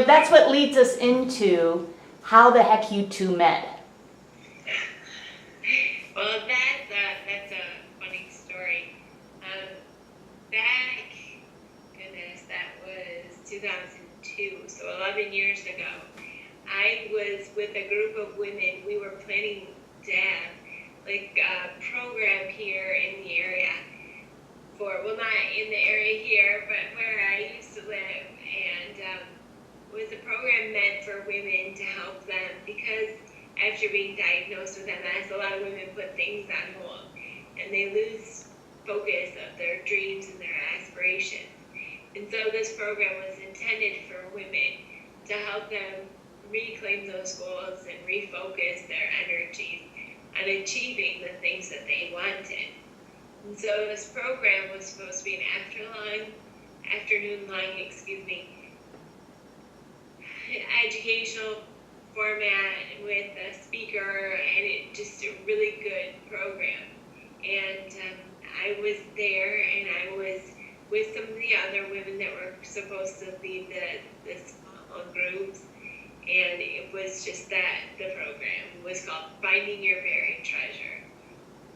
So that's what leads us into how the heck you two met. Well, that's a funny story. Back, goodness, that was 2002, so 11 years ago. I was with a group of women. We were planning to have like a program here in the area well, not in the area here, but where I used to live, and it was a program meant for women to help them because after being diagnosed with MS, a lot of women put things on hold and they lose focus of their dreams and their aspirations. And so this program was intended for women to help them reclaim those goals and refocus their energies on achieving the things that they wanted. And so this program was supposed to be an afternoon-long, educational format with a speaker, and it just a really good program. And I was there, and I was with some of the other women that were supposed to lead the small groups, and it was just that the program was called Finding Your Buried Treasure.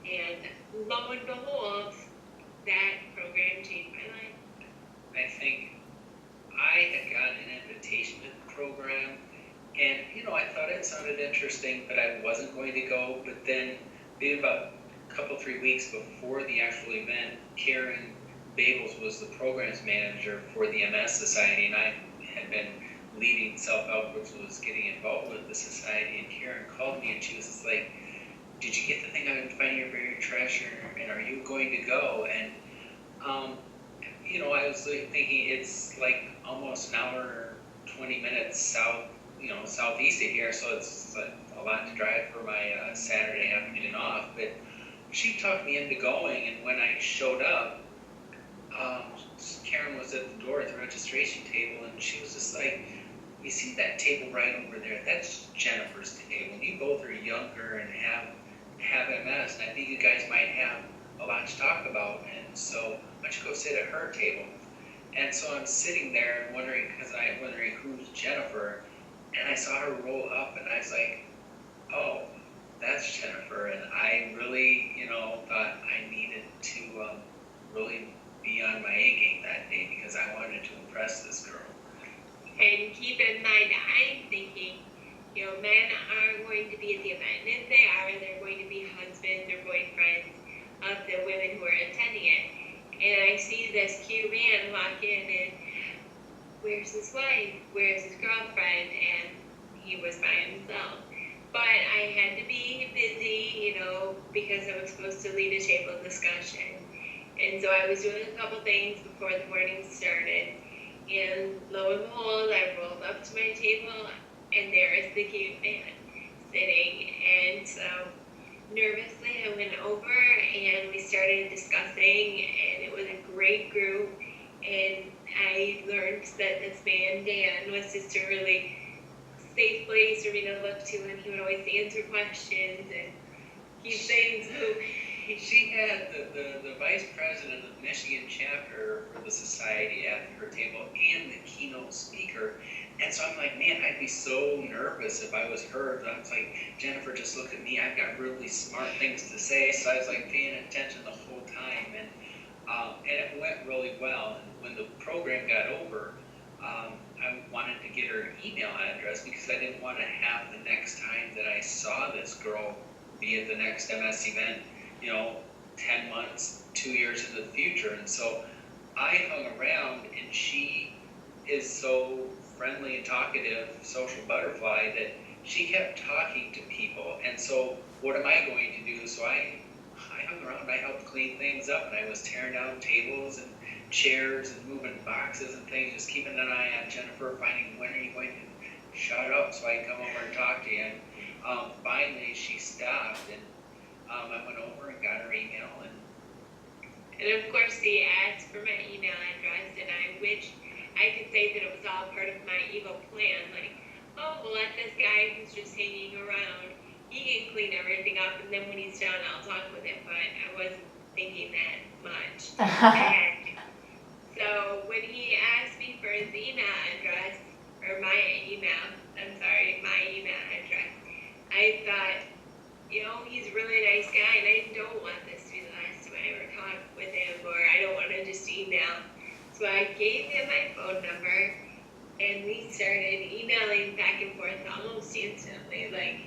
And lo and behold, that program changed my life. I think I had gotten an invitation to the program, and I thought it sounded interesting, but I wasn't going to go. But then maybe about a couple, 3 weeks before the actual event, Karen Babels was the programs manager for the MS Society, and I had been leading self-help, which was getting involved with the society. And Karen called me, and she was just like, "Did you get the thing on Finding Your Buried Treasure? And are you going to go?" And I was thinking it's like almost an hour, 20 minutes southeast of here, so it's a lot to drive for my Saturday afternoon off. But she talked me into going, and when I showed up, Karen was at the door at the registration table, and she was just like, "You see that table right over there? That's Jennifer's table. You both are younger and have MS, and I think you guys might have a lot to talk about, and so why don't you go sit at her table?" And so I'm sitting there and wondering who's Jennifer, and I saw her roll up, and I was like, "Oh, that's Jennifer." And I really, thought I needed to really be on my A game that day because I wanted to impress this girl. And keep in mind, I'm thinking, men are going to be at the event, and if they are, they're going to be husbands or boyfriends of the women who are attending it. And I see this cute man walk in, and where's his wife? Where's his girlfriend? And he was by himself. But I had to be busy, because I was supposed to lead a table discussion. And so I was doing a couple things before the morning started. And lo and behold, I rolled up to my table, and there is the cute man sitting. And so nervously I went over and we started discussing, and it was a great group. And I learned that this man, Dan, was just a really safe place for me to look to, and he would always answer questions and keep things moving. She had the vice president of the Michigan chapter for the society at her table and the keynote speaker. And so I'm like, man, I'd be so nervous if I was her. I was like, Jennifer, just look at me. I've got really smart things to say. So I was like paying attention the whole time. And it went really well. And when the program got over, I wanted to get her email address because I didn't want to have the next time that I saw this girl be at the next MS event, 10 months, 2 years into the future. And so I hung around, and she is so friendly and talkative, social butterfly, that she kept talking to people. And so what am I going to do? So I hung around, I helped clean things up, and I was tearing down tables and chairs and moving boxes and things, just keeping an eye on Jennifer, finding when are you going to shut up so I can come over and talk to you. And finally she stopped, and I went over and got her email. And of course he asked for my email address, and I wish I could say that it was all part of my evil plan, like, oh, we'll let this guy who's just hanging around, he can clean everything up, and then when he's done, I'll talk with him. But I wasn't thinking that much. And so when he asked me for his email address, or my email address, I thought, he's a really nice guy, and I don't want this to be the last time I ever talk with him, or I don't want to just email. So I gave him my phone number, and we started emailing back and forth almost instantly. Like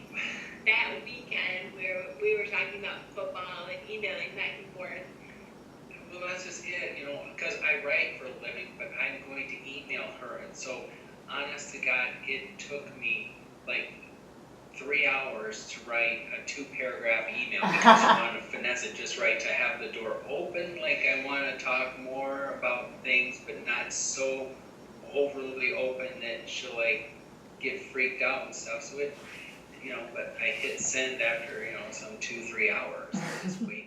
that weekend where we were talking about football and emailing back and forth. Well, that's just it, because I write for a living, but I'm going to email her. And so, honest to God, it took me like 3 hours to write a 2-paragraph email because I want to finesse it just right, to have the door open. Like, I want to talk more about things, but not so overly open that she'll like get freaked out and stuff. So it, but I hit send after, some 2-3 hours. I just waited.